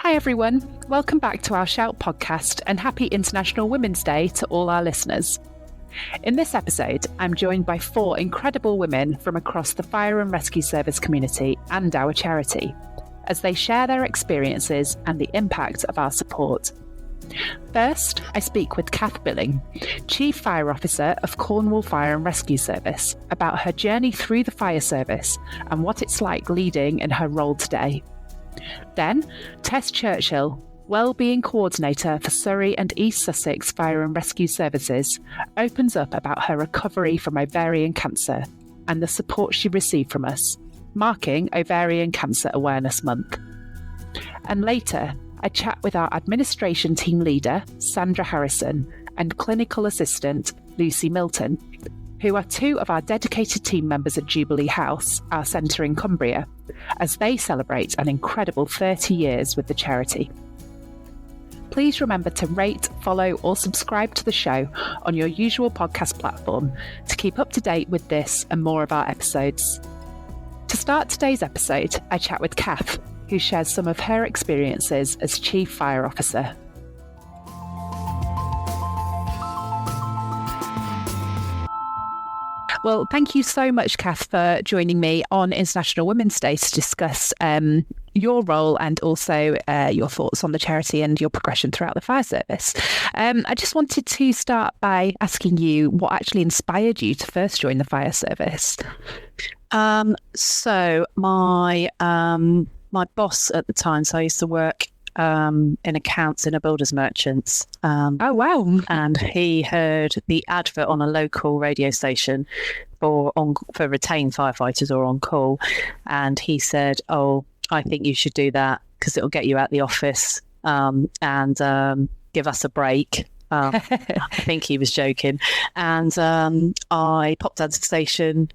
Hi everyone, welcome back to our Shout podcast and happy International Women's Day to all our listeners. In this episode, I'm joined by 4 incredible women from across the fire and rescue service community and our charity, as they share their experiences and the impact of our support. First, I speak with Cath Billing, Chief Fire Officer of Cornwall Fire and Rescue Service, about her journey through the fire service and what it's like leading in her role today. Then, Tess Churchill, Wellbeing Coordinator for Surrey and East Sussex Fire and Rescue Services, opens up about her recovery from ovarian cancer and the support she received from us, marking Ovarian Cancer Awareness Month. And later, I chat with our administration team leader, Sandra Harrison, and clinical assistant, Lucy Milton, who are 2 of our dedicated team members at Jubilee House, our centre in Cumbria, as they celebrate an incredible 30 years with the charity. Please remember to rate, follow or subscribe to the show on your usual podcast platform to keep up to date with this and more of our episodes. To start today's episode, I chat with Kath, who shares some of her experiences as Chief Fire Officer. Well, thank you so much, Kath, for joining me on International Women's Day to discuss your role and also your thoughts on the charity and your progression throughout the fire service. I just wanted to start by asking you what actually inspired you to first join the fire service. So my boss at the time, so I used to work in accounts in a builder's merchants. Oh, wow. And he heard the advert on a local radio station for retained firefighters or on call. And he said, "Oh, I think you should do that because it'll get you out the office and give us a break." I think he was joking. And I popped down to the station,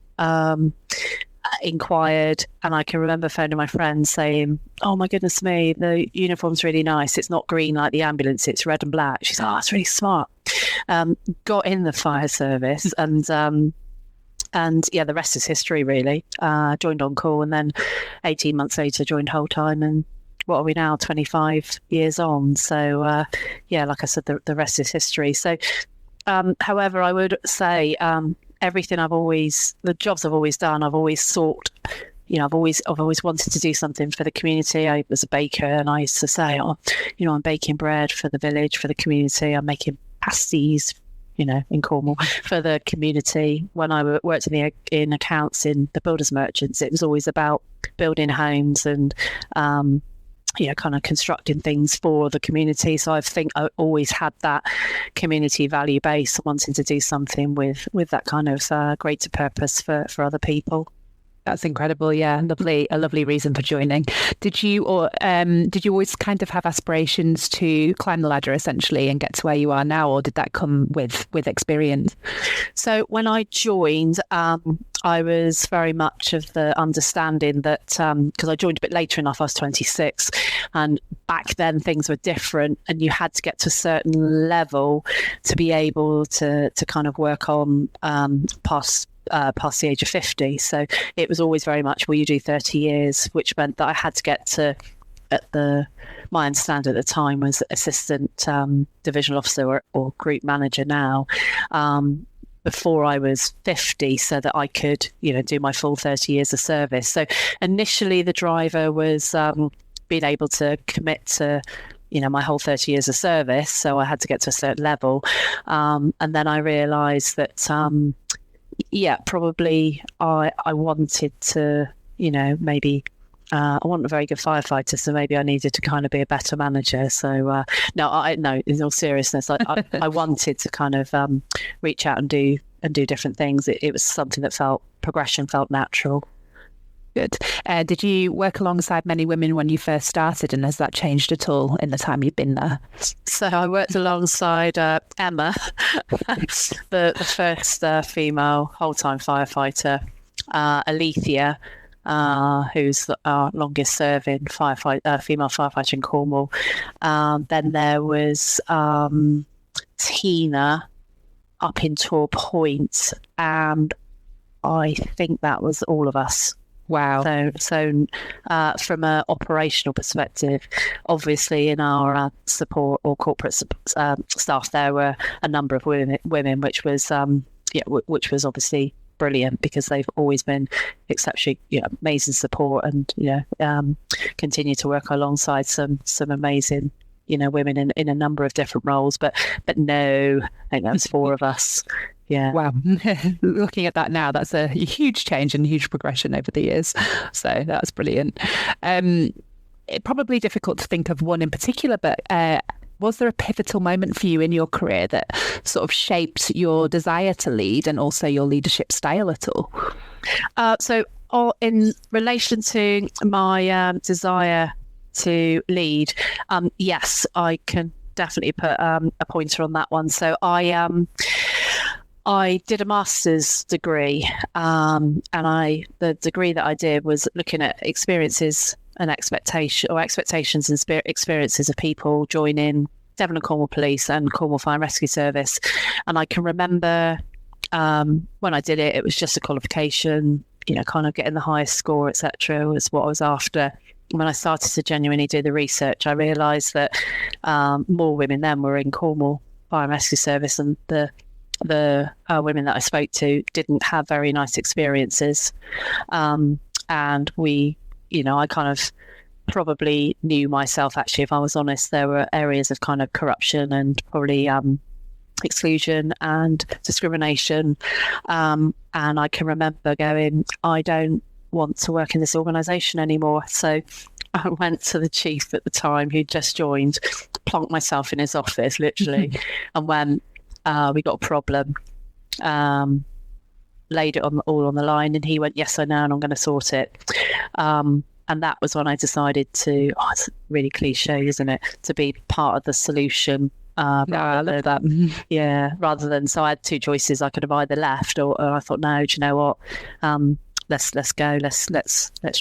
inquired, and I can remember phoning my friend saying, "Oh my goodness me, the uniform's really nice. It's not green like the ambulance, it's red and black." She's like, "Oh, it's really smart." Got in the fire service and yeah, the rest is history really. Joined on call and then 18 months later joined whole time, and what are we now, 25 years on? So yeah, like I said, the rest is history. So however, I would say the jobs I've always done, I've always sought, I've always wanted to do something for the community. I was a baker and I used to say, I'm baking bread for the village, for the community. I'm making pasties, in Cornwall for the community. When I worked in accounts in the builders merchants, it was always about building homes and kind of constructing things for the community. So I think I always had that community value base, wanting to do something with that kind of greater purpose for other people. That's incredible. Yeah, a lovely reason for joining. Did you always kind of have aspirations to climb the ladder essentially and get to where you are now, or did that come with experience? So when I joined, I was very much of the understanding that because I joined a bit later enough, I was 26, and back then things were different, and you had to get to a certain level to be able to kind of work on past the age of 50. So it was always very much, will you do 30 years, which meant that I had to get to, my understanding at the time was assistant divisional officer or group manager now, before I was 50, so that I could, do my full 30 years of service. So initially the driver was being able to commit to my whole 30 years of service. So I had to get to a certain level. And then I realised that probably I wanted to, maybe I wasn't a very good firefighter, so maybe I needed to kind of be a better manager. So no, in all seriousness, I wanted to kind of reach out and do different things. It was something that progression felt natural. Good. Did you work alongside many women when you first started, and has that changed at all in the time you've been there? So I worked alongside Emma, the first female whole-time firefighter, Alethea, who's our longest serving female firefighter in Cornwall. Then there was Tina up in Tor Point, and I think that was all of us Wow. So from an operational perspective, obviously in our support or corporate staff, there were a number of women, which was which was obviously brilliant, because they've always been exceptionally amazing support, and continue to work alongside some amazing women in a number of different roles. But no, I think that was 4 of us. Yeah. Wow. Looking at that now, that's a huge change and huge progression over the years. So that's brilliant. It's probably difficult to think of one in particular, but was there a pivotal moment for you in your career that sort of shaped your desire to lead and also your leadership style at all? So in relation to my desire to lead, yes, I can definitely put a pointer on that one. So I did a master's degree, and the degree that I did was looking at experiences and expectations and experiences of people joining Devon and Cornwall Police and Cornwall Fire and Rescue Service. And I can remember when I did it, it was just a qualification, kind of getting the highest score, etc., was what I was after. When I started to genuinely do the research, I realised that more women then were in Cornwall Fire and Rescue Service, and the women that I spoke to didn't have very nice experiences. And I kind of probably knew myself, actually, if I was honest, there were areas of kind of corruption and probably exclusion and discrimination. And I can remember going, I don't want to work in this organisation anymore. So I went to the chief at the time, who'd just joined, plonked myself in his office, literally, and went, we got a problem, laid it all on the line, and he went, yes, I know, and I'm going to sort it. And that was when I decided to, it's really cliche, isn't it, to be part of the solution. I love that. Yeah, rather than, so I had 2 choices. I could have either left, or I thought, no, do you know what? Let's go. Let's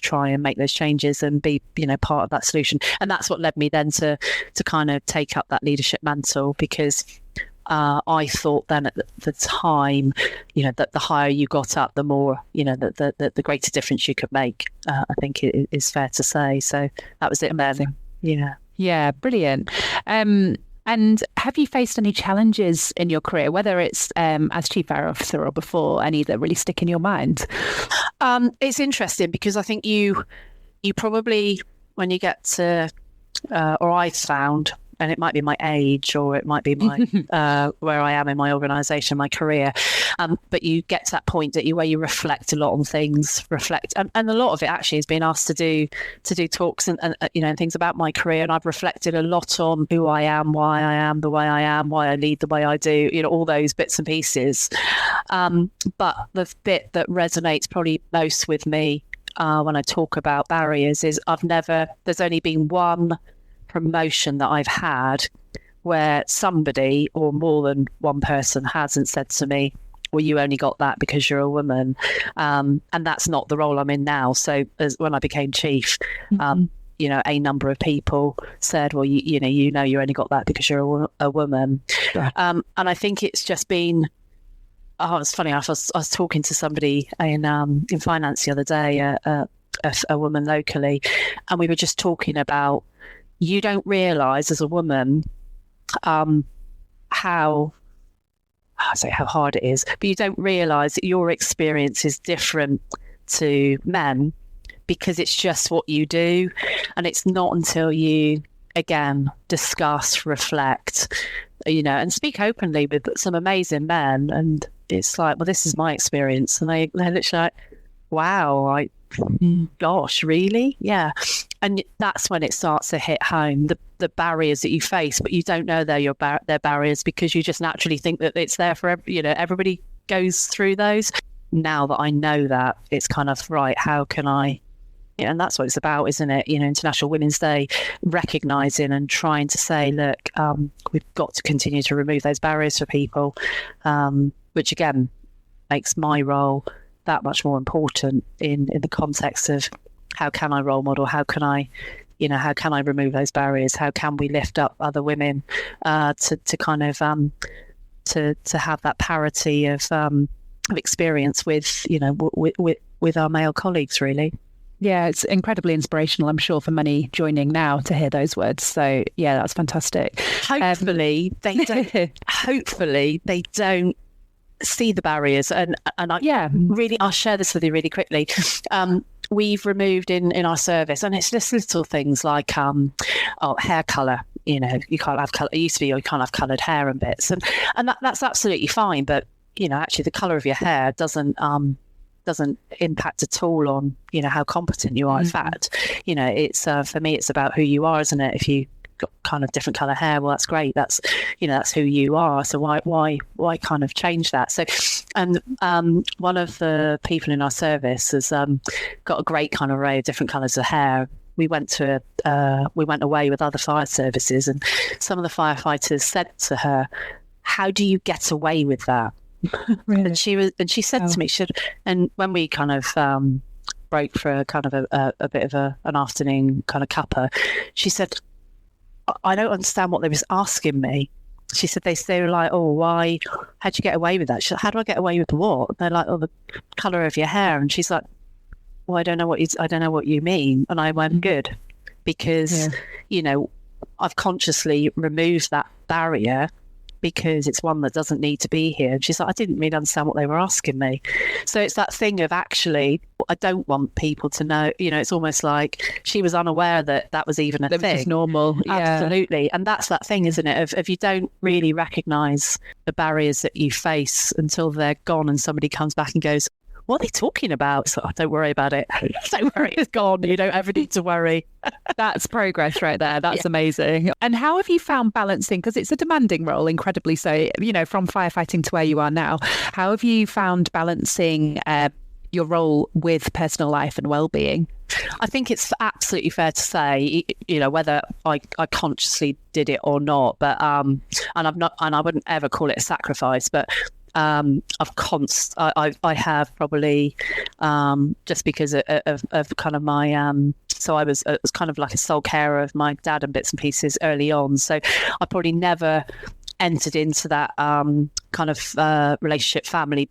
try and make those changes and be, part of that solution. And that's what led me then to kind of take up that leadership mantle, because I thought then at the time, that the higher you got up, the more, the greater difference you could make. I think it is fair to say. So that was it then. Yeah. Yeah, brilliant. And have you faced any challenges in your career, whether it's as Chief Fire Officer or before, any that really stick in your mind? It's interesting, because I think you probably, when you get to, or I found, and it might be my age, or it might be my where I am in my organisation, my career, but you get to that point where you reflect a lot on things, and a lot of it actually has been asked to do talks and things about my career, and I've reflected a lot on who I am, why I am the way I am, why I lead the way I do, all those bits and pieces. But the bit that resonates probably most with me when I talk about barriers is there's only been one promotion that I've had where somebody, or more than one person, hasn't said to me, well, you only got that because you're a woman. And that's not the role I'm in now. So when I became chief, a number of people said, well, you only got that because you're a woman. Sure. And I think it's just been, it's funny, I was talking to somebody in finance the other day, a woman locally, and we were just talking about, you don't realise as a woman how hard it is, but you don't realise that your experience is different to men, because it's just what you do. And it's not until you, again, discuss, reflect, and speak openly with some amazing men, and it's like, well, this is my experience. And they're literally like, wow, gosh, really? Yeah. And that's when it starts to hit home, the barriers that you face, but you don't know they're barriers, because you just naturally think that it's there for everybody goes through those. Now that I know that, it's kind of, right, how can I, and that's what it's about, isn't it? International Women's Day, recognising and trying to say, look, we've got to continue to remove those barriers for people, which again makes my role that much more important in the context of, how can I role model? How can I remove those barriers? How can we lift up other women to kind of to have that parity of experience with our male colleagues, really? Yeah, it's incredibly inspirational, I'm sure, for many joining now to hear those words. So yeah, that's fantastic. Hopefully they don't. Hopefully they don't see the barriers. And I'll share this with you really quickly. We've removed in our service, and it's just little things like hair colour. You can't have colour. It used to be you can't have coloured hair and bits, and that's absolutely fine. But actually, the colour of your hair doesn't impact at all on how competent you are. In fact, it's for me, it's about who you are, isn't it? If you got kind of different color hair, well, that's great. That's that's who you are. So why kind of change that? So, and one of the people in our service has got a great kind of array of different colors of hair. We went away with other fire services, and some of the firefighters said to her, "How do you get away with that?" Really? And she said to me, and when we kind of broke for a kind of a bit of an afternoon kind of cuppa, she said, "I don't understand what they was asking me." She said they were like, "Oh, why? How'd you get away with that?" She said, "How do I get away with what?" And they're like, "Oh, the colour of your hair." And she's like, "Well, I don't know what you mean." And I went, "Good, because I've consciously removed that barrier, because it's one that doesn't need to be here." And she's like, "I didn't really understand what they were asking me." So it's that thing of, actually, I don't want people to know, it's almost like she was unaware that was even a thing. It was normal. Yeah. Absolutely. And that's that thing, isn't it? If you don't really recognise the barriers that you face until they're gone, and somebody comes back and goes, "What are they talking about?" So, don't worry about it. Don't worry, it's gone. You don't ever need to worry. That's progress right there. That's amazing. And how have you found balancing? Because it's a demanding role, incredibly so, from firefighting to where you are now. How have you found balancing your role with personal life and well-being? I think it's absolutely fair to say, whether I consciously did it or not, but and I wouldn't ever call it a sacrifice, but I have probably just because of kind of my so I was kind of like a sole carer of my dad and bits and pieces early on, so I probably never entered into that kind of relationship family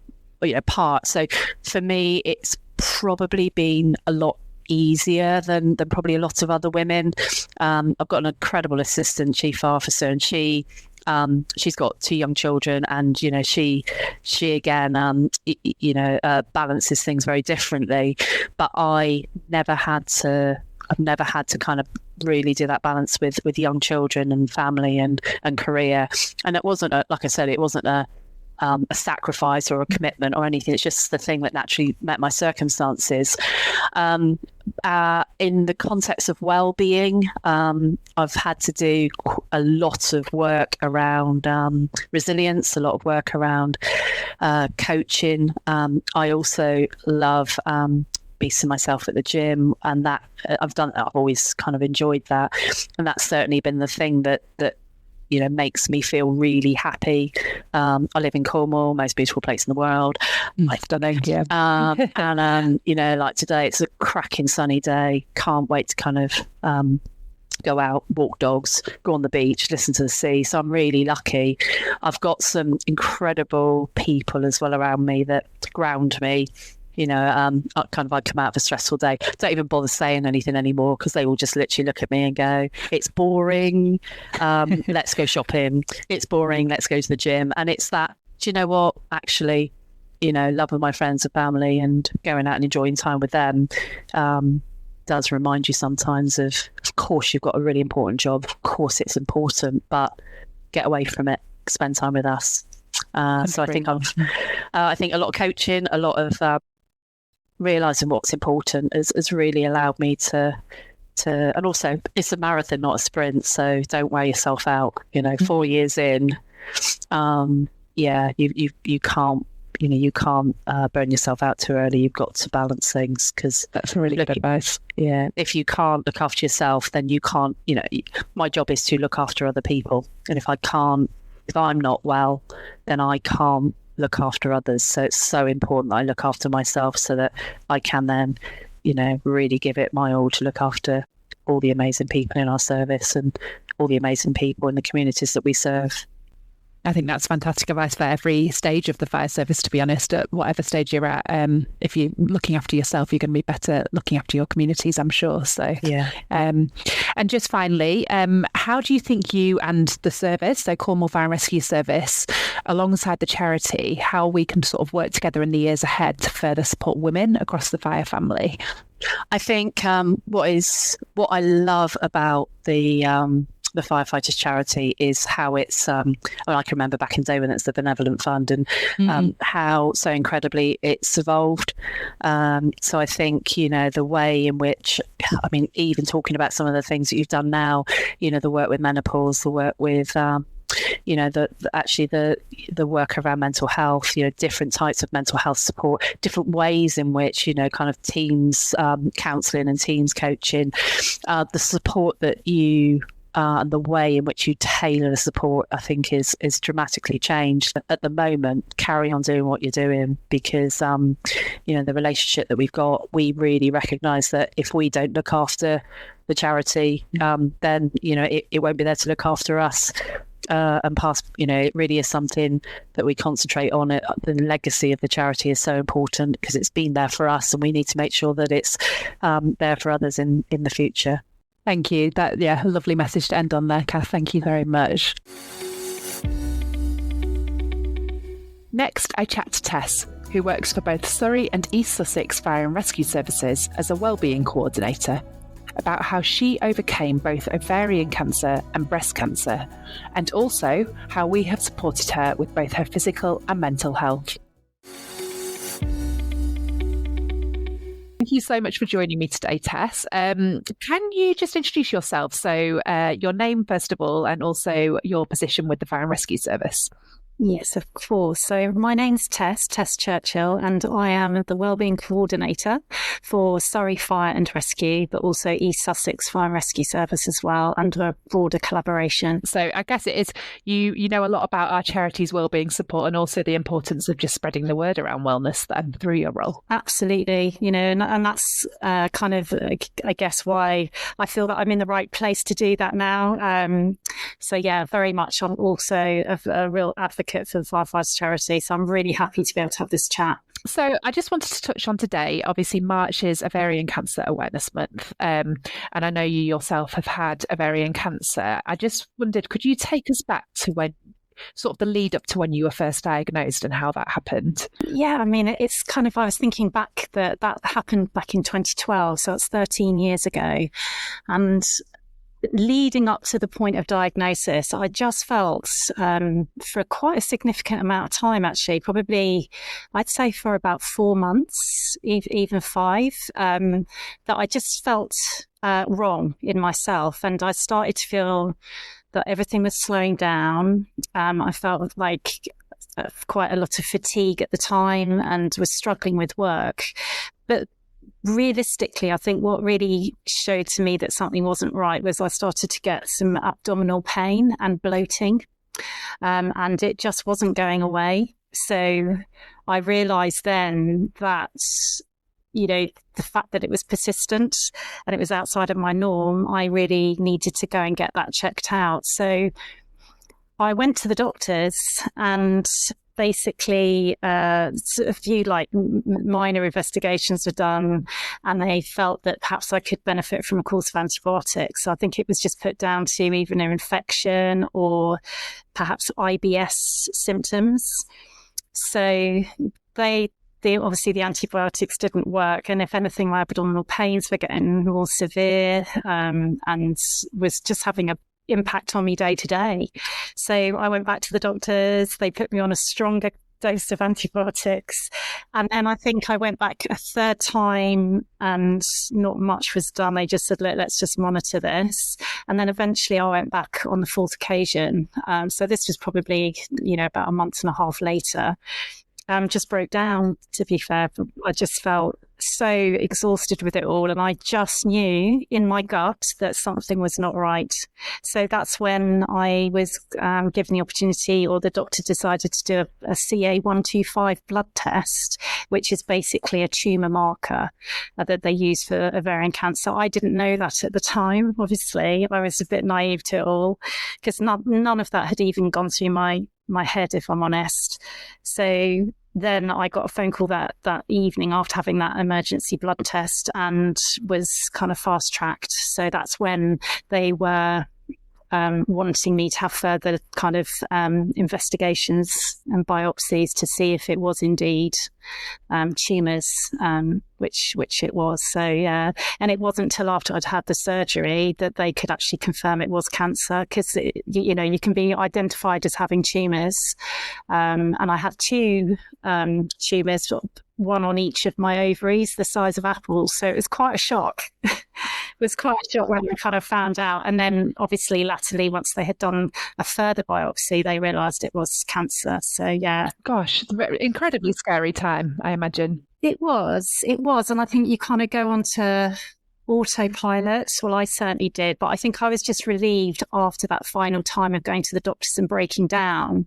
part. So for me, it's probably been a lot easier than probably a lot of other women. I've got an incredible assistant chief officer, and she's got 2 young children, and she again balances things very differently. But I've never had to kind of really do that balance with young children and family and career. And it wasn't it wasn't a sacrifice or a commitment or anything. It's just the thing that naturally met my circumstances. In the context of well-being, I've had to do a lot of work around resilience, a lot of work around coaching. I also love beating myself at the gym, and that I've always kind of enjoyed that, and that's certainly been the thing that makes me feel really happy. I live in Cornwall, most beautiful place in the world. Stunning, yeah. And like today, it's a cracking sunny day. Can't wait to kind of go out, walk dogs, go on the beach, listen to the sea. So I'm really lucky. I've got some incredible people as well around me that ground me. I come out of a stressful day, don't even bother saying anything anymore, because they will just literally look at me and go, "It's boring, let's go shopping. It's boring, let's go to the gym." And it's that, do you know what, actually, loving my friends and family and going out and enjoying time with them does remind you sometimes of course you've got a really important job, of course it's important, but get away from it, spend time with us. So I think I think a lot of coaching, a lot of realising what's important has really allowed me to, and also it's a marathon, not a sprint. So don't wear yourself out. 4 years in, you can't, you can't burn yourself out too early. You've got to balance things, because that's really good advice. Yeah, if you can't look after yourself, then you can't. My job is to look after other people, and if I'm not well, then I can't look after others. So it's so important that I look after myself, so that I can then, really give it my all to look after all the amazing people in our service and all the amazing people in the communities that we serve. I think that's fantastic advice for every stage of the fire service, to be honest, at whatever stage you're at. If you're looking after yourself, you're going to be better looking after your communities, I'm sure. So, yeah. And just finally, how do you think you and the service, so Cornwall Fire and Rescue Service, alongside the charity, how we can sort of work together in the years ahead to further support women across the fire family? I think what I love about the Firefighters Charity is how it's, I can remember back in the day when it's the Benevolent Fund, and how so incredibly it's evolved. So I think, the way in which, even talking about some of the things that you've done now, the work with menopause, the work with, the work around mental health, different types of mental health support, different ways in which, kind of teams counselling and teams coaching, the support that you and the way in which you tailor the support, I think is dramatically changed. At the moment, carry on doing what you're doing, because the relationship that we've got, we really recognise that if we don't look after the charity, then it won't be there to look after us. And past, it really is something that we concentrate on. The legacy of the charity is so important because it's been there for us, and we need to make sure that it's there for others in the future. Thank you. A lovely message to end on there, Kath. Thank you very much. Next, I chat to Tess, who works for both Surrey and East Sussex Fire and Rescue Services as a Wellbeing Coordinator, about how she overcame both ovarian cancer and breast cancer, and also how we have supported her with both her physical and mental health. Thank you so much for joining me today, Tess. Can you just introduce yourself? So your name, first of all, and also your position with the Fire and Rescue Service. Yes, of course. So my name's Tess Churchill, and I am the Wellbeing Coordinator for Surrey Fire and Rescue, but also East Sussex Fire and Rescue Service as well, under a broader collaboration. So I guess it is, you know a lot about our charity's wellbeing support and also the importance of just spreading the word around wellness then through your role. Absolutely. and that's kind of, I guess, why I feel that I'm in the right place to do that now. So yeah, very much. I'm also a real advocate for the Firefighters Charity, so I'm really happy to be able to have this chat. So I just wanted to touch on today, obviously March is Ovarian Cancer Awareness Month, and I know you yourself have had ovarian cancer. I just wondered, could you take us back to when, sort of the lead up to when you were first diagnosed and how that happened? Yeah, it's kind of, I was thinking back that happened back in 2012, so it's 13 years ago, and leading up to the point of diagnosis, I just felt for quite a significant amount of time, actually, probably I'd say for about 4 months, even 5, that I just felt wrong in myself. And I started to feel that everything was slowing down. I felt like quite a lot of fatigue at the time and was struggling with work. But realistically, I think what really showed to me that something wasn't right was I started to get some abdominal pain and bloating, and it just wasn't going away. So I realised then that, the fact that it was persistent and it was outside of my norm, I really needed to go and get that checked out. So I went to the doctors, and basically a few minor investigations were done, and they felt that perhaps I could benefit from a course of antibiotics. So I think it was just put down to either an infection or perhaps IBS symptoms. So obviously the antibiotics didn't work, and if anything, my abdominal pains were getting more severe, and was just having a impact on me day to day. So I went back to the doctors. They put me on a stronger dose of antibiotics, and then I think I went back a third time and not much was done. They just said, let's just monitor this. And then eventually I went back on the fourth occasion. So this was probably about a month and a half later. Just broke down, to be fair. I just felt so exhausted with it all, and I just knew in my gut that something was not right. So that's when I was given the opportunity, or the doctor decided to do a CA125 blood test, which is basically a tumour marker that they use for ovarian cancer. I didn't know that at the time, obviously. I was a bit naive to it all, because none of that had even gone through my my head, if I'm honest. So then I got a phone call that evening after having that emergency blood test and was kind of fast tracked. So that's when they were wanting me to have further kind of investigations and biopsies to see if it was indeed tumours, which it was. So yeah, and it wasn't till after I'd had the surgery that they could actually confirm it was cancer, because you can be identified as having tumours, and I had two tumours, one on each of my ovaries, the size of apples. So it was quite a shock. It was quite a shock when we kind of found out. And then obviously latterly, once they had done a further biopsy, they realised it was cancer. So yeah. Gosh, incredibly scary time, I imagine. It was. And I think you kind of go on to autopilot. Well, I certainly did. But I think I was just relieved after that final time of going to the doctors and breaking down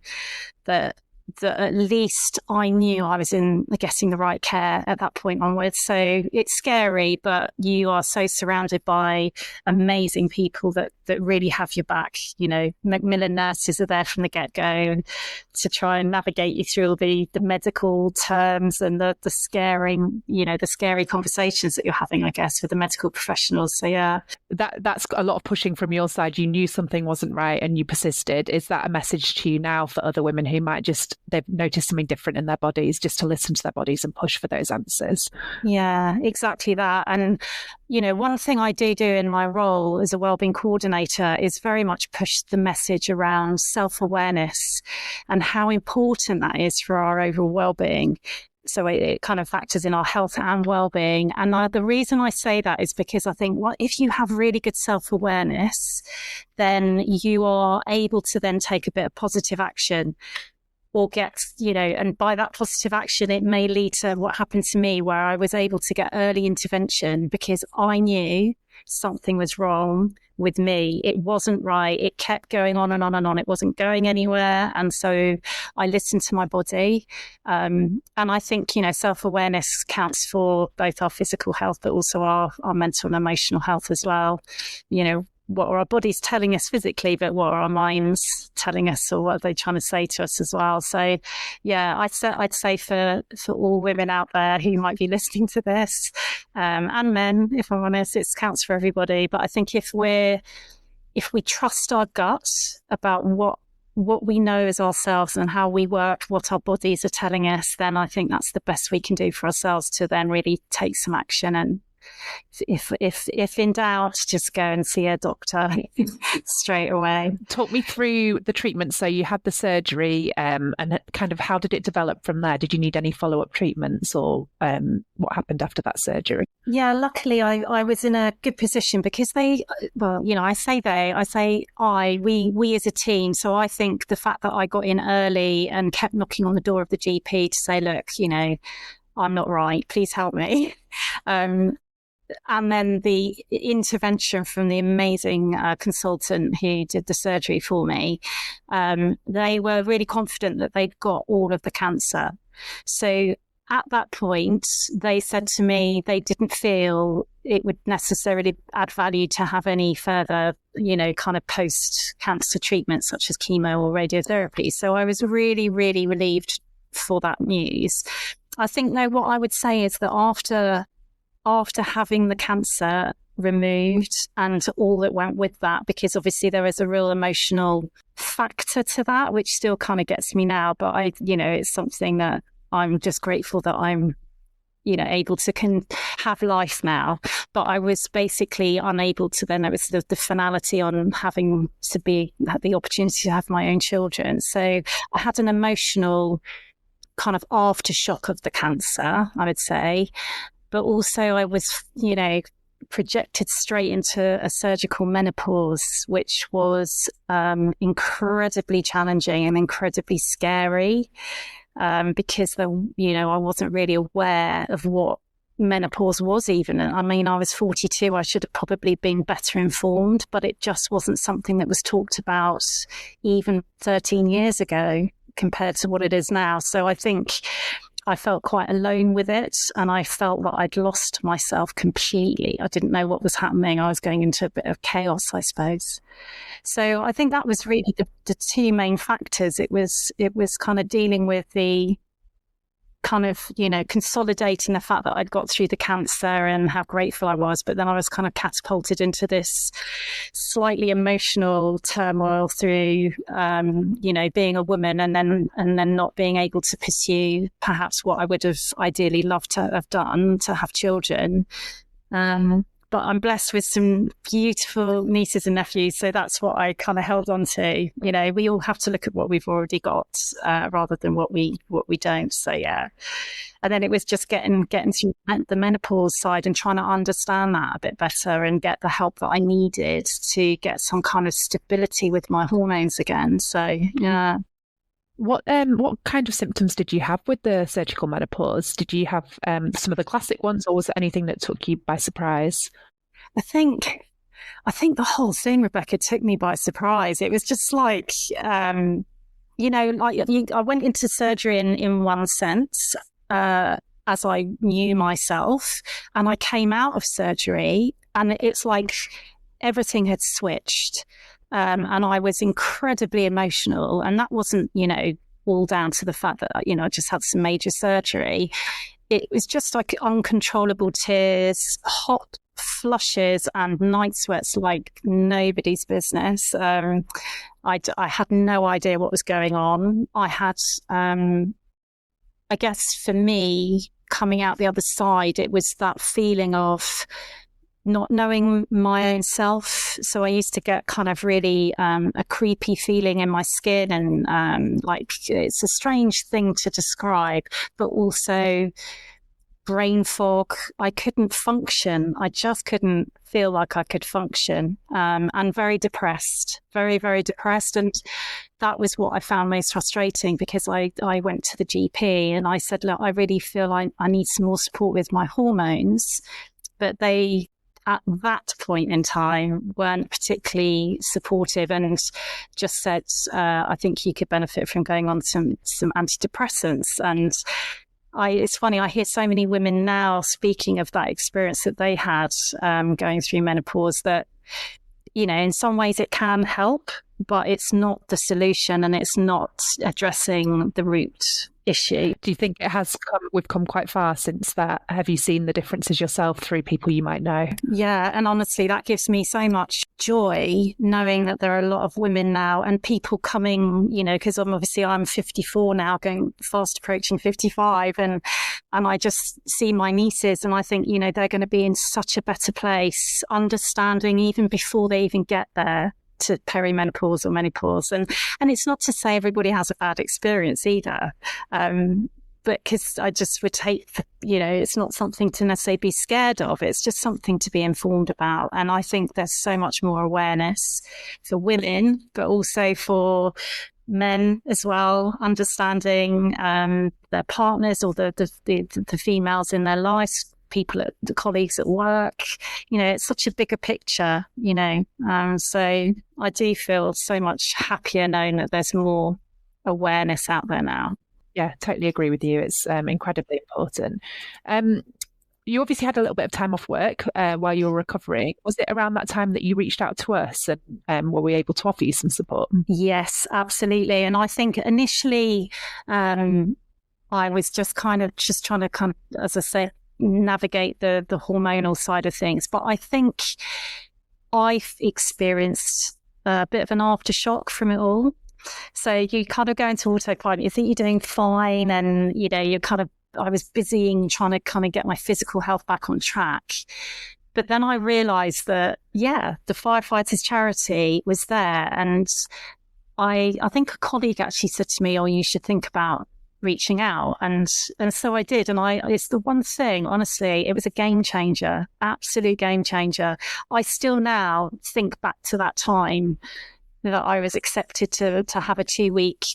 that at least I knew I was getting the right care at that point onwards. So it's scary, but you are so surrounded by amazing people that really have your back. Macmillan nurses are there from the get-go to try and navigate you through all the medical terms and the scary conversations that you're having, I guess, with the medical professionals. So yeah. That's a lot of pushing from your side. You knew something wasn't right and you persisted. Is that a message to you now for other women who might they've noticed something different in their bodies, just to listen to their bodies and push for those answers? Yeah, exactly that. And, one thing I do in my role as a Wellbeing Coordinator is very much push the message around self-awareness and how important that is for our overall well-being. So it kind of factors in our health and well-being. And the reason I say that is because I think, if you have really good self-awareness, then you are able to then take a bit of positive action, or get, and by that positive action, it may lead to what happened to me, where I was able to get early intervention because I knew something was wrong with me. It wasn't right. It kept going on and on and on. It wasn't going anywhere. And so I listened to my body. And I think, self-awareness counts for both our physical health, but also our mental and emotional health as well. What are our bodies telling us physically, but what are our minds telling us, or what are they trying to say to us as well? So, yeah, I'd say for all women out there who might be listening to this, and men, if I'm honest, it counts for everybody. But I think if we trust our gut about what we know as ourselves and how we work, what our bodies are telling us, then I think that's the best we can do for ourselves to then really take some action. And if in doubt, just go and see a doctor straight away. Talk me through the treatment. So you had the surgery, and kind of how did it develop from there? Did you need any follow-up treatments, or what happened after that surgery? Yeah, luckily I was in a good position because we as a team. So I think the fact that I got in early and kept knocking on the door of the GP to say, look, I'm not right, please help me. And then the intervention from the amazing consultant who did the surgery for me, they were really confident that they'd got all of the cancer. So at that point, they said to me they didn't feel it would necessarily add value to have any further, kind of post-cancer treatment such as chemo or radiotherapy. So I was really, really relieved for that news. I think, what I would say is that after having the cancer removed and all that went with that, because obviously there is a real emotional factor to that, which still kind of gets me now, but it's something that I'm just grateful that I'm, able to have life now. But I was basically unable to then, it was the finality on having to had the opportunity to have my own children. So I had an emotional kind of aftershock of the cancer, I would say. But also I was, projected straight into a surgical menopause, which was incredibly challenging and incredibly scary, because I wasn't really aware of what menopause was even. I mean, I was 42. I should have probably been better informed, but it just wasn't something that was talked about even 13 years ago compared to what it is now. So I think I felt quite alone with it, and I felt that I'd lost myself completely. I didn't know what was happening. I was going into a bit of chaos, I suppose. So I think that was really the two main factors. It was kind of dealing with the kind of, consolidating the fact that I'd got through the cancer and how grateful I was. But then I was kind of catapulted into this slightly emotional turmoil through, being a woman and then not being able to pursue perhaps what I would have ideally loved to have done, to have children. But I'm blessed with some beautiful nieces and nephews, so that's what I kind of held on to. We all have to look at what we've already got rather than what we don't. So yeah, and then it was just getting through the menopause side and trying to understand that a bit better and get the help that I needed to get some kind of stability with my hormones again. So yeah. What kind of symptoms did you have with the surgical menopause? Did you have some of the classic ones, or was it anything that took you by surprise? I think the whole thing, Rebecca, took me by surprise. It was just like, I went into surgery in one sense, as I knew myself, and I came out of surgery and it's like everything had switched. And I was incredibly emotional, and that wasn't, all down to the fact that, I just had some major surgery. It was just like uncontrollable tears, hot flushes and night sweats like nobody's business. I had no idea what was going on. I had, I guess for me, coming out the other side, it was that feeling of not knowing my own self. So I used to get kind of really a creepy feeling in my skin, and like it's a strange thing to describe, but also brain fog. I couldn't function. I just couldn't feel like I could function, and very depressed, very, very depressed. And that was what I found most frustrating, because I went to the GP and I said, look, I really feel like I need some more support with my hormones. But they, at that point in time, weren't particularly supportive and just said, I think you could benefit from going on some antidepressants. And it's funny, I hear so many women now speaking of that experience that they had going through menopause, that, in some ways it can help, but it's not the solution and it's not addressing the root issue. Do you think we've come quite far since that? Have you seen the differences yourself through people you might know? Yeah, and honestly, that gives me so much joy knowing that there are a lot of women now and people coming, because I'm 54 now, going fast approaching 55, and I just see my nieces and I think, they're going to be in such a better place, understanding even before they even get there to perimenopause or menopause. And it's not to say everybody has a bad experience either. But because I just would take, it's not something to necessarily be scared of. It's just something to be informed about. And I think there's so much more awareness for women, but also for men as well, understanding their partners or the females in their lives, people, the colleagues at work. It's such a bigger picture, so I do feel so much happier knowing that there's more awareness out there now. Yeah, totally agree with you. It's incredibly important. You obviously had a little bit of time off work while you were recovering. Was it around that time that you reached out to us, and were we able to offer you some support? Yes, absolutely. And I think initially I was just trying to as I say, navigate the hormonal side of things. But I think I've experienced a bit of an aftershock from it all. So you kind of go into autopilot, you think you're doing fine, and I was busy and trying to kind of get my physical health back on track. But then I realized that, the Firefighters Charity was there, and I think a colleague actually said to me, oh, you should think about reaching out, and so I did, and it's the one thing, honestly, it was a game changer, absolute game changer. I still now think back to that time that I was accepted to have a 2-week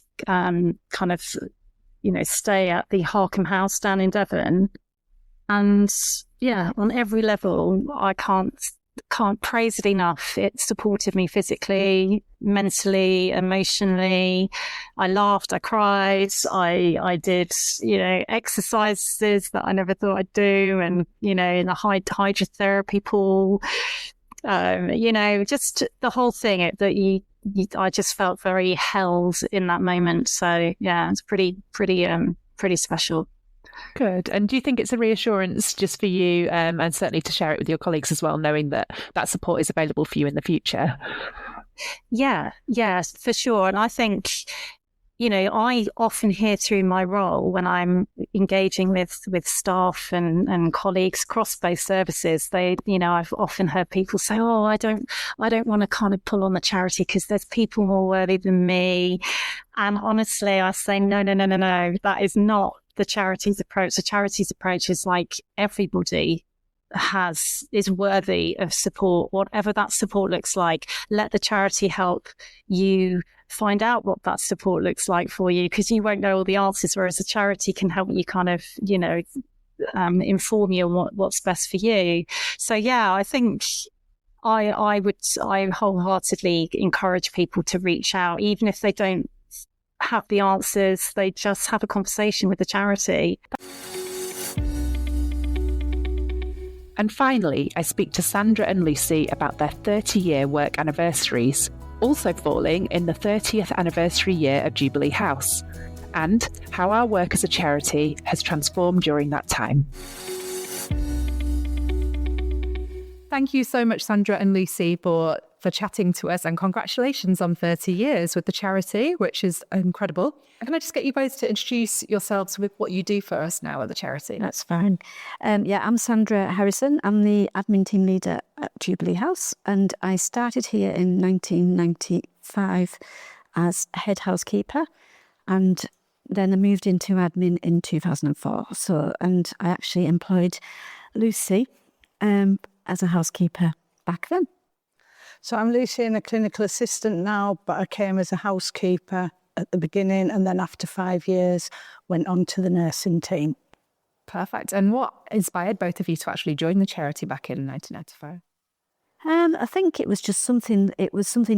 stay at the Harkham House down in Devon, and on every level I can't can't praise it enough. It supported me physically, mentally, emotionally. I laughed, I cried, I did, exercises that I never thought I'd do, and, in the hydrotherapy pool, just the whole thing I just felt very held in that moment. So yeah, it's pretty special. Good. And do you think it's a reassurance just for you, and certainly to share it with your colleagues as well, knowing that support is available for you in the future? Yeah, for sure. And I think, I often hear through my role when I'm engaging with staff and colleagues across both services, I've often heard people say, oh, I don't want to kind of pull on the charity because there's people more worthy than me. And honestly, I say, no, that is not the charity's approach. The charity's approach is like everybody is worthy of support, whatever that support looks like. Let the charity help you find out what that support looks like for you, because you won't know all the answers, whereas a charity can help you kind of, inform you on what's best for you. So yeah, I think I wholeheartedly encourage people to reach out, even if they don't have the answers, they just have a conversation with the charity. And finally, I speak to Sandra and Lucy about their 30-year work anniversaries, also falling in the 30th anniversary year of Jubilee House, and how our work as a charity has transformed during that time. Thank you so much, Sandra and Lucy, for chatting to us, and congratulations on 30 years with the charity, which is incredible. Can I just get you both to introduce yourselves with what you do for us now at the charity? That's fine. I'm Sandra Harrison. I'm the admin team leader at Jubilee House, and I started here in 1995 as head housekeeper, and then I moved into admin in 2004. And I actually employed Lucy as a housekeeper back then. So I'm Lucy and a clinical assistant now, but I came as a housekeeper at the beginning, and then after 5 years went on to the nursing team. Perfect. And what inspired both of you to actually join the charity back in 1995? I think it was just something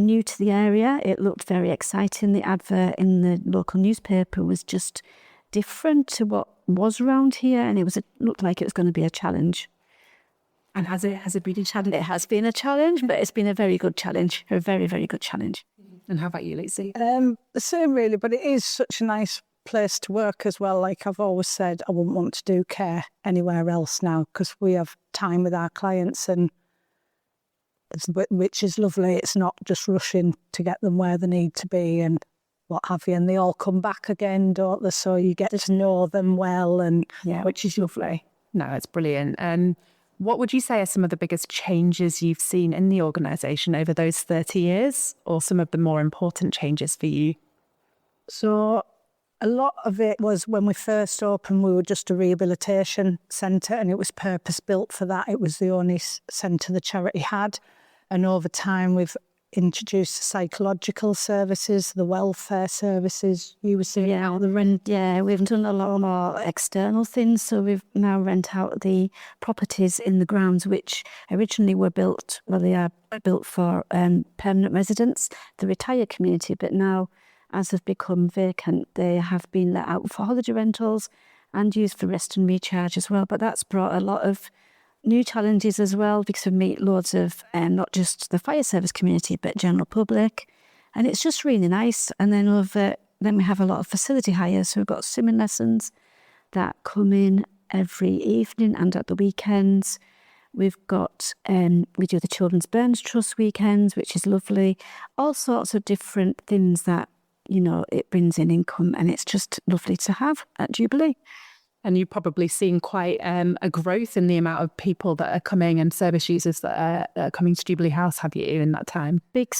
new to the area. It looked very exciting. The advert in the local newspaper was just different to what was around here, and it looked like it was going to be a challenge. And has it been a challenge? It has been a challenge, but it's been a very good challenge, a very, very good challenge. And how about you, Lucy? The same really, but it is such a nice place to work as well. Like I've always said, I wouldn't want to do care anywhere else now, because we have time with our clients, and which is lovely. It's not just rushing to get them where they need to be and what have you, and they all come back again, don't they? So you get to know them well, and which is lovely. No, it's brilliant. And what would you say are some of the biggest changes you've seen in the organisation over those 30 years, or some of the more important changes for you? So a lot of it was when we first opened, we were just a rehabilitation centre, and it was purpose built for that. It was the only centre the charity had. And over time, we've introduced psychological services, the welfare services. You were saying the rent. Yeah, we've done a lot more external things. So we've now rent out the properties in the grounds, which originally were built, they are built for permanent residents, the retired community. But now, as they've become vacant, they have been let out for holiday rentals and used for rest and recharge as well. But that's brought a lot of new challenges as well, because we meet loads of not just the fire service community but general public, and it's just really nice. And then we have a lot of facility hires, so we've got swimming lessons that come in every evening and at the weekends. We've got we do the Children's Burns Trust weekends, which is lovely. All sorts of different things that it brings in income, and it's just lovely to have at Jubilee. And you've probably seen quite a growth in the amount of people that are coming, and service users that are coming to Jubilee House, have you, in that time? Big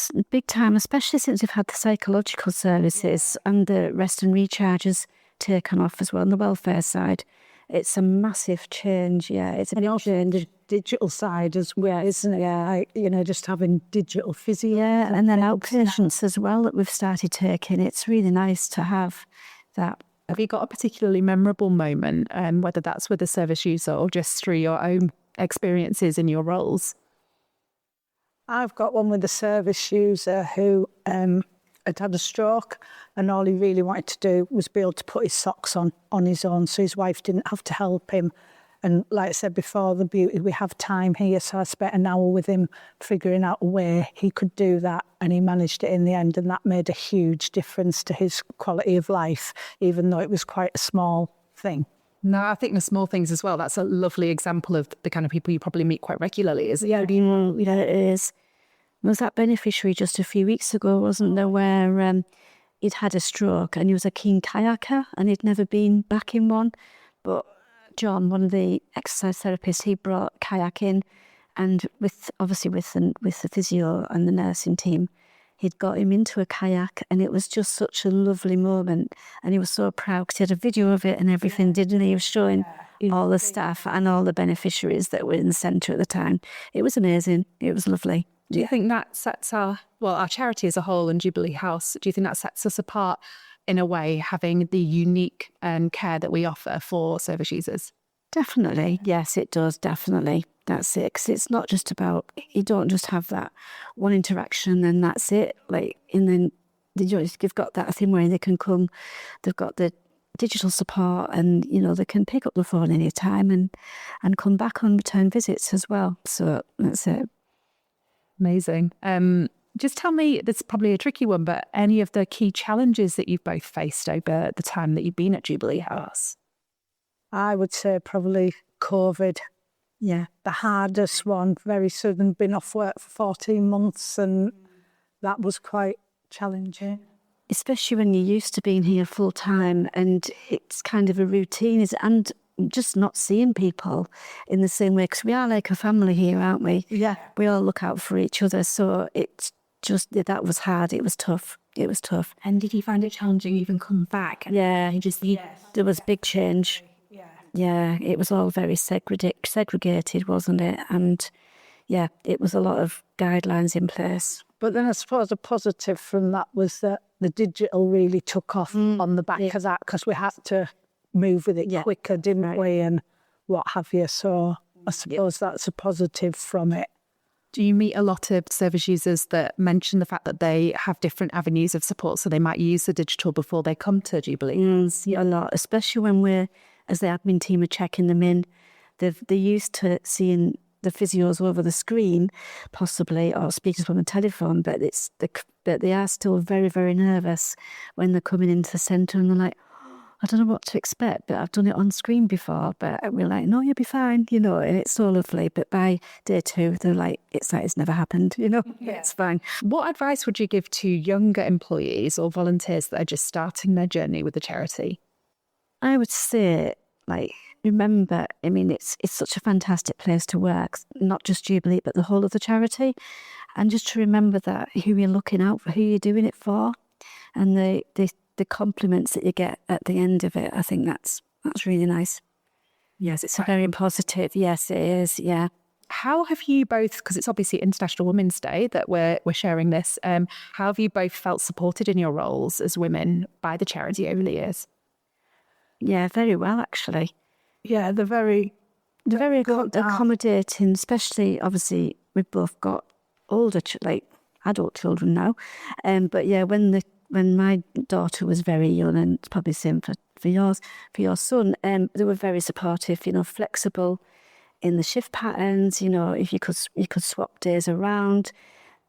time, especially since we've had the psychological services and the rest and recharges taken off as well on the welfare side. It's a massive change, it's a big change. The digital side as well, isn't it? Just having digital physio. Yeah, and then outpatients as well that we've started taking. It's really nice to have that. Have you got a particularly memorable moment, whether that's with a service user or just through your own experiences in your roles? I've got one with a service user who had a stroke, and all he really wanted to do was be able to put his socks on his own, so his wife didn't have to help him. And like I said before, the beauty, we have time here, so I spent an hour with him figuring out a way he could do that, and he managed it in the end, and that made a huge difference to his quality of life, even though it was quite a small thing. No, I think the small things as well. That's a lovely example of the kind of people you probably meet quite regularly, isn't it? Yeah, it is. There was that beneficiary just a few weeks ago, wasn't there, where he'd had a stroke and he was a keen kayaker and he'd never been back in one. But John, one of the exercise therapists, he brought kayak in, and with the physio and the nursing team, he'd got him into a kayak, and it was just such a lovely moment. And he was so proud because he had a video of it and everything, didn't he? He was showing all the staff and all the beneficiaries that were in the centre at the time. It was amazing. It was lovely. Do you think that sets our charity as a whole and Jubilee House, do you think that sets us apart in a way, having the unique care that we offer for service users? Definitely. Yes, it does. Definitely. That's it. Because it's not just about, you don't just have that one interaction and that's it. And then you've got that thing where they can come, they've got the digital support, and, they can pick up the phone anytime and come back on return visits as well. So that's it. Amazing. Just tell me, this is probably a tricky one, but any of the key challenges that you've both faced over the time that you've been at Jubilee House? I would say probably COVID. Yeah. The hardest one, very sudden, been off work for 14 months, and that was quite challenging. Especially when you're used to being here full time and it's kind of a routine, and just not seeing people in the same way, because we are like a family here, aren't we? Yeah. We all look out for each other, so it's just, that was hard. It was tough. And did you find it challenging even coming back? Yeah, there was big change. Yeah, it was all very segregated, wasn't it? And yeah, it was a lot of guidelines in place. But then I suppose a positive from that was that the digital really took off on the back of that, because we had to move with it quicker, didn't we, and what have you. So I suppose that's a positive from it. Do you meet a lot of service users that mention the fact that they have different avenues of support, so they might use the digital before they come to Jubilee? A lot, especially when we're, as the admin team are checking them in, they're used to seeing the physios over the screen, possibly, or speakers from the telephone, but they are still very, very nervous when they're coming into the centre, and they're like, I don't know what to expect, but I've done it on screen before. But we're like, no, you'll be fine, and it's so lovely. But by day 2, they're like it's never happened, It's fine. What advice would you give to younger employees or volunteers that are just starting their journey with the charity? I would say, remember, it's such a fantastic place to work, not just Jubilee, but the whole of the charity. And just to remember that who you're looking out for, who you're doing it for, and the compliments that you get at the end of it, I think that's really nice. Yes, it's very positive. Yes, it is, yeah. How have you both, because it's obviously International Women's Day that we're sharing this, how have you both felt supported in your roles as women by the charity over the years? Yeah, very well, actually. Yeah, they're very accommodating, especially, obviously, we've both got older, adult children now. But yeah, when my daughter was very young, and it's probably the same for your son, they were very supportive, flexible in the shift patterns, if you could swap days around.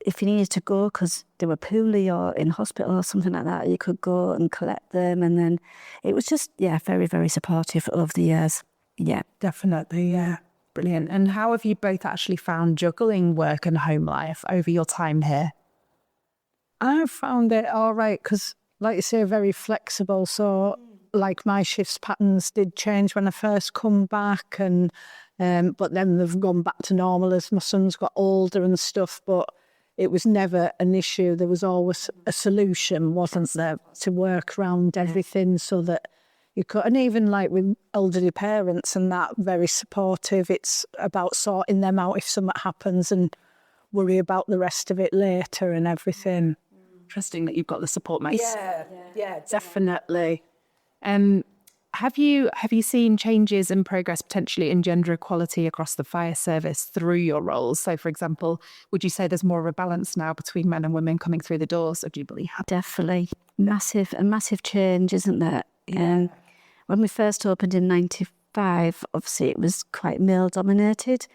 If you needed to go because they were poorly or in hospital or something like that, you could go and collect them. And then it was just, very, very supportive over the years. Yeah. Definitely, yeah. Brilliant. And how have you both actually found juggling work and home life over your time here? I found it all right because, like you say, very flexible. So, my shifts patterns did change when I first come back, and but then they've gone back to normal as my son's got older and stuff. But it was never an issue. There was always a solution, wasn't there, to work around everything so that you could. And even with elderly parents and that, very supportive. It's about sorting them out if something happens and worry about the rest of it later and everything. Interesting that you've got the support mates. Yeah, definitely. Have you seen changes and progress potentially in gender equality across the fire service through your roles? So, for example, would you say there's more of a balance now between men and women coming through the doors of Jubilee? Definitely. A massive change, isn't there? Yeah. When we first opened in 95, obviously it was quite male dominated,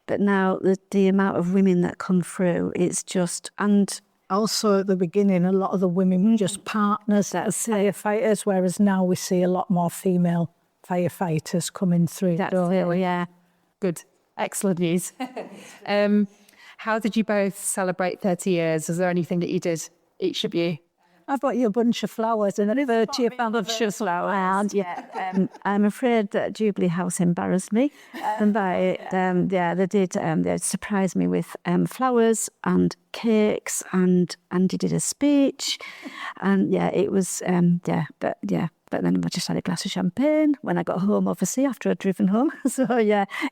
but now the amount of women that come through, it's just, and also at the beginning, a lot of the women were just partners, that's firefighters, whereas now we see a lot more female firefighters coming through. that's it, yeah. Good. Excellent news. How did you both celebrate 30 years? Was there anything that you did, each of you? I bought you a bunch of flowers and a 30 bunch of flowers. And yeah, I'm afraid that Jubilee House embarrassed me, and they they surprised me with flowers and cakes, and Andy did a speech, and it was but then I just had a glass of champagne when I got home, obviously after I'd driven home. So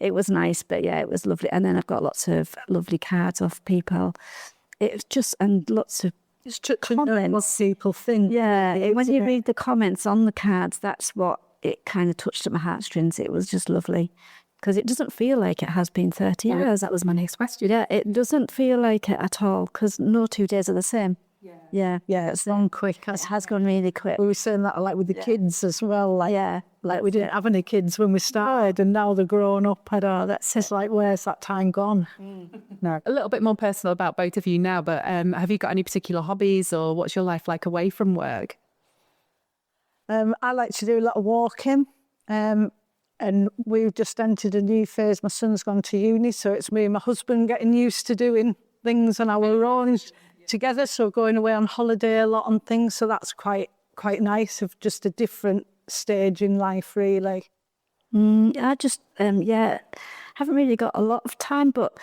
it was nice, but it was lovely. And then I've got lots of lovely cards off people. It's just, and lots of it's comments. What people think. Yeah, when you read the comments on the cards, that's what it kind of touched at my heartstrings. It was just lovely because it doesn't feel like it has been 30 years. That was my next question. Yeah, it doesn't feel like it at all because no 2 days are the same. Yeah, it's gone quick. It has gone really quick. We were saying that like with the kids as well. Like we didn't have any kids when we started, and now they're grown up. That's just like, where's that time gone? No, a little bit more personal about both of you now, but have you got any particular hobbies, or what's your life like away from work? I like to do a lot of walking, and we've just entered a new phase. My son's gone to uni, so it's me and my husband getting used to doing things on our own together, so going away on holiday a lot and things, so that's quite nice, of just a different stage in life, really. I just haven't really got a lot of time, but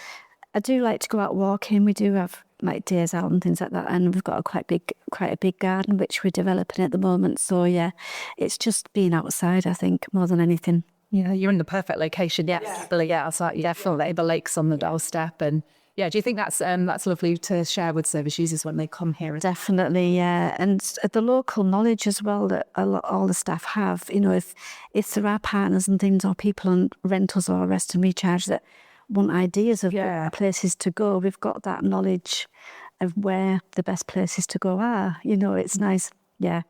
I do like to go out walking. We do have like days out and things like that, and we've got quite a big garden which we're developing at the moment, so it's just being outside, I think, more than anything. Yeah, you're in the perfect location. Outside, definitely. The lake's on the doorstep, and do you think that's lovely to share with service users when they come here? Definitely, yeah. And the local knowledge as well that all the staff have, if there are partners and things or people on rentals or arrest and recharge that want ideas of places to go, we've got that knowledge of where the best places to go are. It's nice, yeah.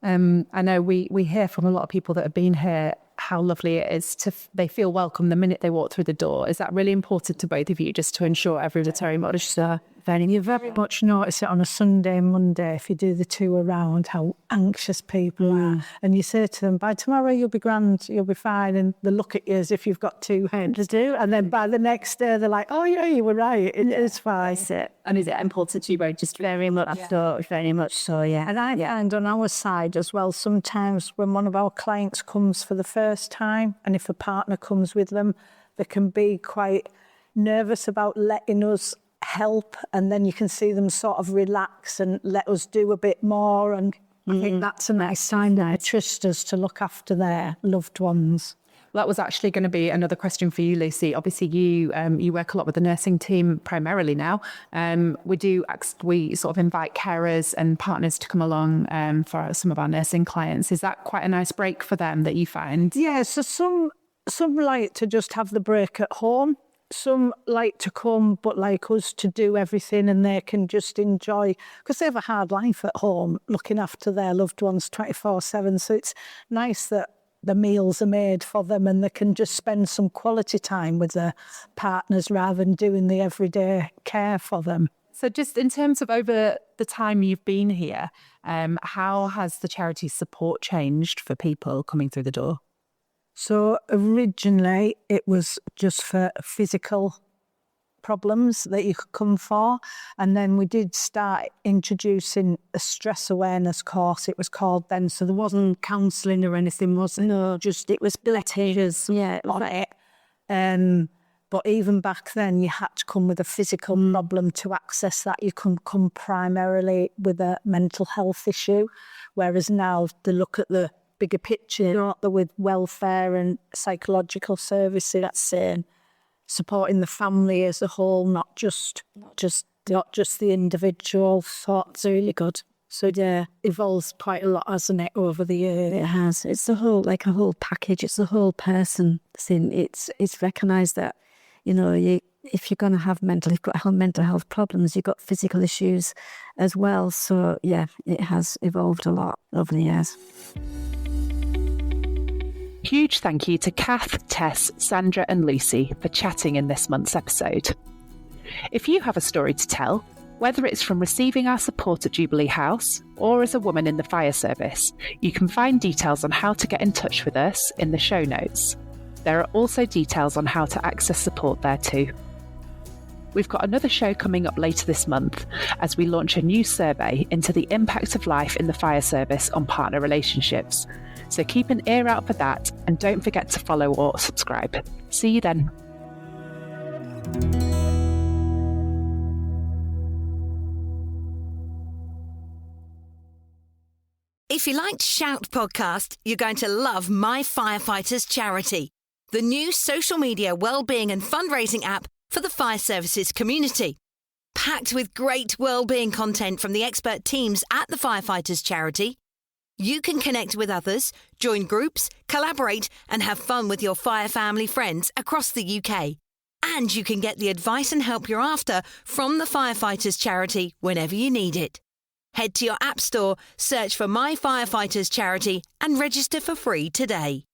I know we hear from a lot of people that have been here how lovely it is they feel welcome the minute they walk through the door. Is that really important to both of you, just to ensure everyone's very much You very much notice it on a Sunday and Monday if you do the two around, how anxious people are. And you say to them, by tomorrow you'll be grand, you'll be fine. And they look at you as if you've got two heads. They do. And then by the next day they're like, oh yeah, you were right, it's fine. And is it important to you both? Just very much so, very much so, yeah. And I find on our side as well, sometimes when one of our clients comes for the first time, and if a partner comes with them, they can be quite nervous about letting us help, and then you can see them sort of relax and let us do a bit more, and I think that's a nice sign that they trust us to look after their loved ones. That was actually going to be another question for you, Lucy. Obviously, you work a lot with the nursing team primarily now. We sort of invite carers and partners to come along for some of our nursing clients. Is that quite a nice break for them that you find? Yeah, so some like to just have the break at home. Some like to come, but like us, to do everything, and they can just enjoy, because they have a hard life at home, looking after their loved ones 24/7. So it's nice that the meals are made for them and they can just spend some quality time with their partners rather than doing the everyday care for them. So just in terms of over the time you've been here, how has the charity support changed for people coming through the door? So originally it was just for physical problems that you could come for, and then we did start introducing a stress awareness course, it was called then. So there wasn't counselling or anything, wasn't it? No, just it was lectures on it. But even back then you had to come with a physical problem to access that. You couldn't come primarily with a mental health issue, whereas now they look at the bigger picture, not with welfare and psychological services, that's saying supporting the family as a whole, not just the individual. So it's really good. So it evolves quite a lot, hasn't it, over the years? It has. It's a whole package. It's a whole person thing. It's recognised that, if you're going to have you've got mental health problems, you've got physical issues as well. So yeah, it has evolved a lot over the years. Huge thank you to Kath, Tess, Sandra and Lucy for chatting in this month's episode. If you have a story to tell, whether it's from receiving our support at Jubilee House or as a woman in the fire service, you can find details on how to get in touch with us in the show notes. There are also details on how to access support there too. We've got another show coming up later this month as we launch a new survey into the impact of life in the fire service on partner relationships. So keep an ear out for that and don't forget to follow or subscribe. See you then. If you liked Shout podcast, you're going to love My Firefighters Charity, the new social media wellbeing and fundraising app for the fire services community. Packed with great wellbeing content from the expert teams at the Firefighters Charity, you can connect with others, join groups, collaborate and have fun with your fire family friends across the UK. And you can get the advice and help you're after from the Firefighters Charity whenever you need it. Head to your app store, search for My Firefighters Charity and register for free today.